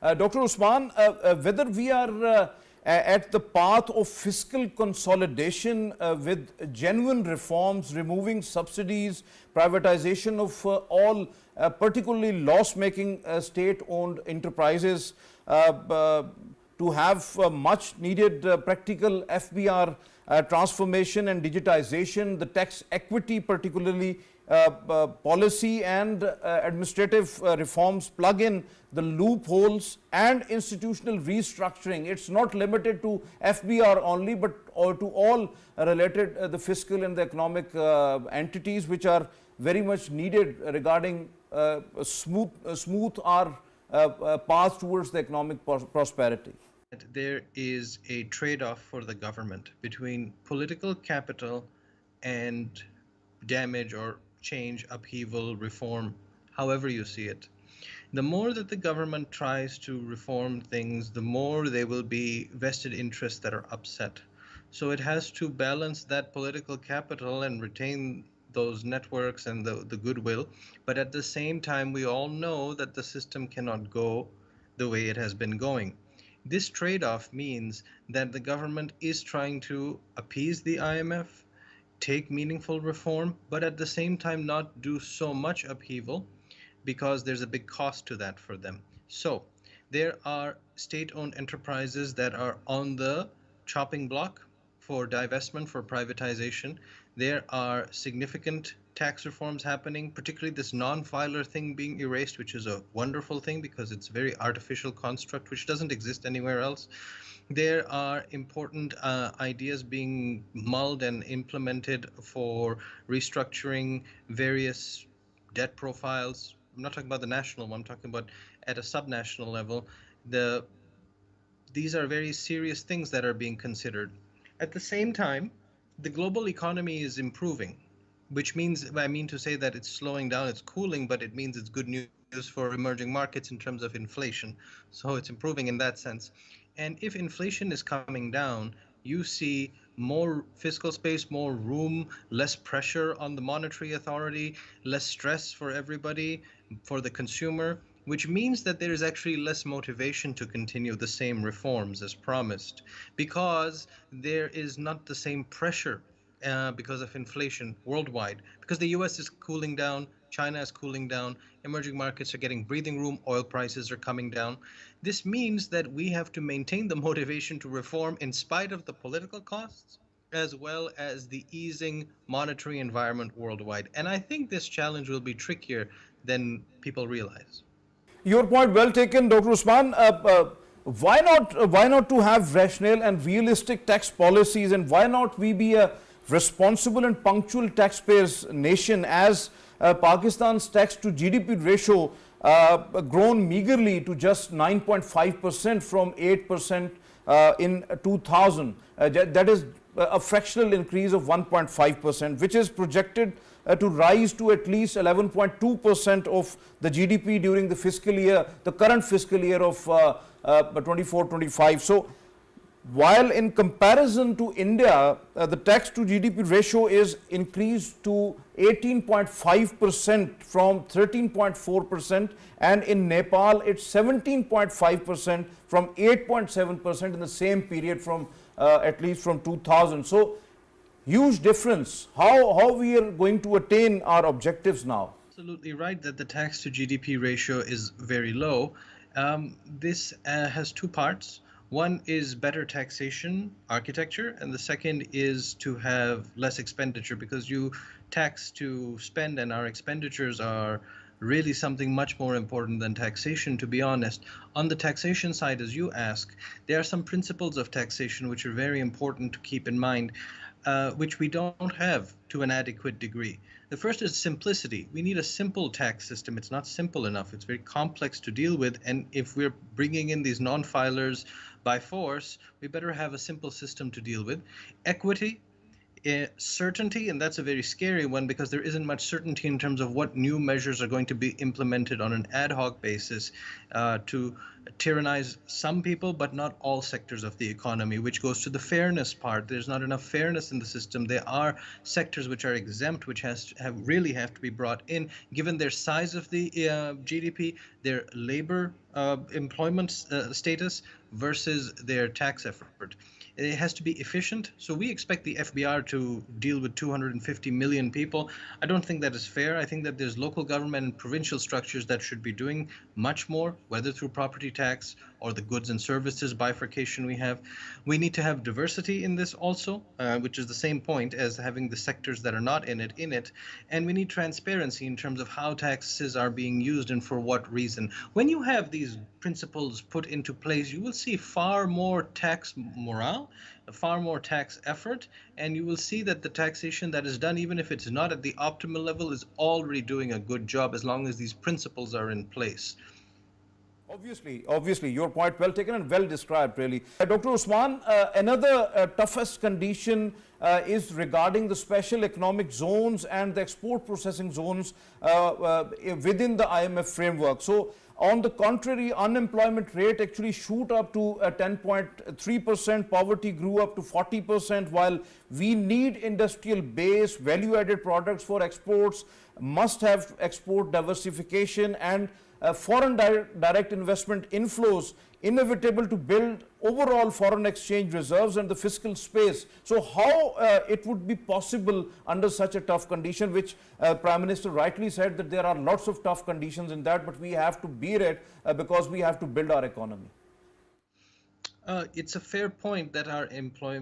Dr. Usman, whether we are at the path of fiscal consolidation with genuine reforms, removing subsidies, privatization of all particularly loss-making state-owned enterprises, to have much needed practical FBR transformation and digitization, the tax equity particularly policy and administrative reforms plug in the loopholes and institutional restructuring. It's not limited to FBR only, but to all related the fiscal and the economic entities which are very much needed regarding smooth our path towards the economic prosperity. There is a trade-off for the government between political capital and damage or change, upheaval, reform, however you see it. The more that the government tries to reform things, the more there will be vested interests that are upset. So it has to balance that political capital and retain those networks and the goodwill. But at the same time, we all know that the system cannot go the way it has been going. This trade-off means that the government is trying to appease the IMF, take meaningful reform, but at the same time not do so much upheaval because there's a big cost to that for them. So there are state-owned enterprises that are on the chopping block for divestment, for privatization. There are significant tax reforms happening, particularly this non-filer thing being erased, which is a wonderful thing because it's a very artificial construct which doesn't exist anywhere else. There are important ideas being mulled and implemented for restructuring various debt profiles. I'm not talking about the national one, I'm talking about at a subnational level. These are very serious things that are being considered. At the same time, the global economy is improving, which means, I mean to say that it's slowing down, it's cooling, but it means it's good news for emerging markets in terms of inflation. So it's improving in that sense. And if inflation is coming down, you see more fiscal space, more room, less pressure on the monetary authority, less stress for everybody, for the consumer, which means that there is actually less motivation to continue the same reforms as promised, because there is not the same pressure because of inflation worldwide, because the US is cooling down, China is cooling down, emerging markets are getting breathing room, oil prices are coming down. This means that we have to maintain the motivation to reform in spite of the political costs, as well as the easing monetary environment worldwide. And I think this challenge will be trickier than people realize. Your point well taken, Dr. Usman. Why not to have rational and realistic tax policies, and why not we be a responsible and punctual taxpayers nation, as Pakistan's tax to GDP ratio grown meagerly to just 9.5% from 8% in 2000. That is a fractional increase of 1.5%, which is projected to rise to at least 11.2% of the GDP during the fiscal year, the current fiscal year of 24-25. So while in comparison to India, the tax to GDP ratio is increased to 18.5% from 13.4%, and in Nepal it's 17.5% from 8.7% in the same period from at least from 2000. So huge difference. How we are going to attain our objectives now? Absolutely right that the tax to GDP ratio is very low. This has two parts. One is better taxation architecture, and the second is to have less expenditure, because you tax to spend, and our expenditures are really something much more important than taxation, to be honest. On the taxation side, as you ask, there are some principles of taxation which are very important to keep in mind, which we don't have to an adequate degree. The first is simplicity. We need a simple tax system. It's not simple enough. It's very complex to deal with. And if we're bringing in these non-filers by force, we better have a simple system to deal with. Equity, certainty, and that's a very scary one, because there isn't much certainty in terms of what new measures are going to be implemented on an ad hoc basis to tyrannize some people, but not all sectors of the economy, which goes to the fairness part. There's not enough fairness in the system. There are sectors which are exempt, which have to be brought in, given their size of the GDP, their labor employment status versus their tax effort. It has to be efficient. So we expect the FBR to deal with 250 million people. I don't think that is fair. I think that there's local government and provincial structures that should be doing much more, whether through property tax or the goods and services bifurcation we have. We need to have diversity in this also, which is the same point as having the sectors that are not in it. And we need transparency in terms of how taxes are being used and for what reason. When you have these principles put into place, you will see far more tax morale, far more tax effort, and you will see that the taxation that is done, even if it's not at the optimal level, is already doing a good job as long as these principles are in place. Obviously, your point well taken and well described, really. Dr. Usman, another toughest condition is regarding the special economic zones and the export processing zones within the IMF framework. So, on the contrary, unemployment rate actually shoot up to 10.3%, poverty grew up to 40%, while we need industrial base, value-added products for exports, must have export diversification and foreign direct investment inflows inevitable to build overall foreign exchange reserves and the fiscal space. So how it would be possible under such a tough condition, which Prime Minister rightly said that there are lots of tough conditions in that, but we have to bear it because we have to build our economy. It's a fair point that our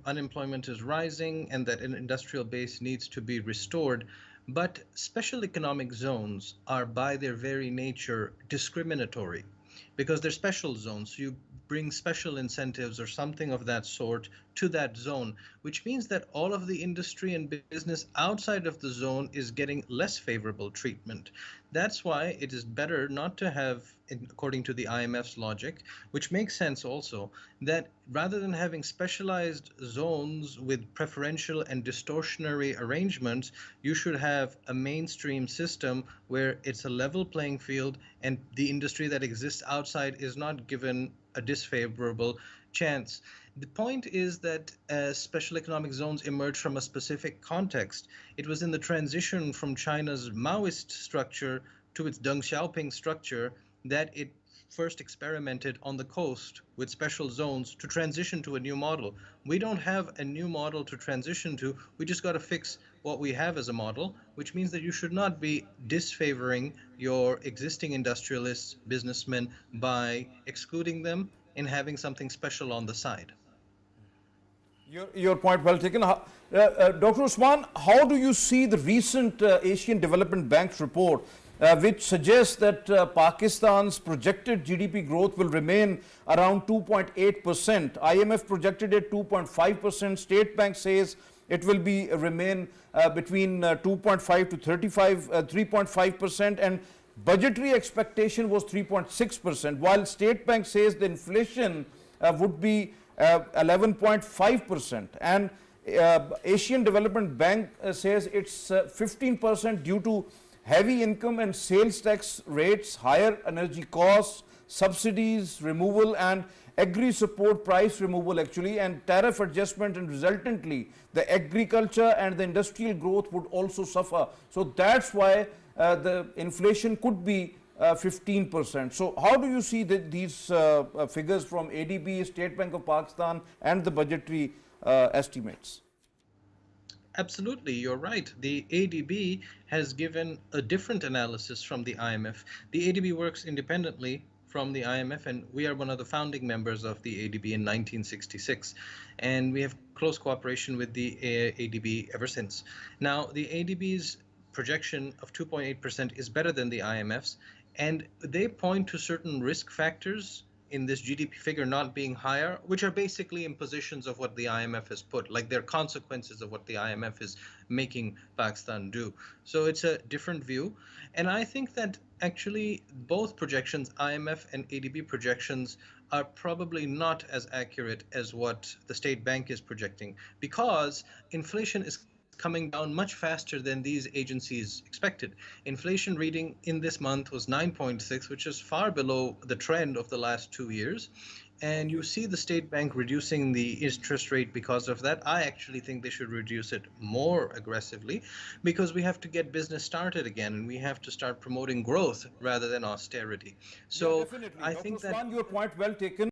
unemployment is rising and that an industrial base needs to be restored. But special economic zones are by their very nature discriminatory because they're special zones. So you bring special incentives or something of that sort to that zone, which means that all of the industry and business outside of the zone is getting less favorable treatment. That's why it is better not to have, according to the IMF's logic, which makes sense also, that rather than having specialized zones with preferential and distortionary arrangements, you should have a mainstream system where it's a level playing field and the industry that exists outside is not given a disfavorable chance. The point is that special economic zones emerged from a specific context. It was in the transition from China's Maoist structure to its Deng Xiaoping structure that it first experimented on the coast with special zones to transition to a new model. We don't have a new model to transition to. We just got to fix what we have as a model, which means that you should not be disfavoring your existing industrialists, businessmen, by excluding them and having something special on the side. Your point well taken. Dr. Usman, how do you see the recent Asian Development Bank's report, which suggests that Pakistan's projected GDP growth will remain around 2.8%? IMF projected it 2.5%. State Bank says it will remain between 2.5 to 3.5%, and budgetary expectation was 3.6%, while State Bank says the inflation would be 11.5%, and Asian Development Bank says it's 15% due to heavy income and sales tax rates, higher energy costs, subsidies removal and agri support price removal actually, and tariff adjustment, and resultantly the agriculture and the industrial growth would also suffer. So that's why the inflation could be 15%. So how do you see these figures from ADB, State Bank of Pakistan, and the budgetary estimates? Absolutely, you're right. The ADB has given a different analysis from the IMF. The ADB works independently from the IMF, and we are one of the founding members of the ADB in 1966. And we have close cooperation with the ADB ever since. Now, the ADB's projection of 2.8% is better than the IMF's, and they point to certain risk factors in this GDP figure not being higher, which are basically impositions of what the IMF has put, like they're consequences of what the IMF is making Pakistan do. So it's a different view. And I think that actually both projections, IMF and ADB projections, are probably not as accurate as what the State Bank is projecting, because inflation is coming down much faster than these agencies expected. Inflation reading in this month was 9.6, which is far below the trend of the last 2 years. And you see the state bank reducing the interest rate because of that. I actually think they should reduce it more aggressively, because we have to get business started again and we have to start promoting growth rather than austerity. Yeah, So definitely. I Dr. think that Usman, your point well taken.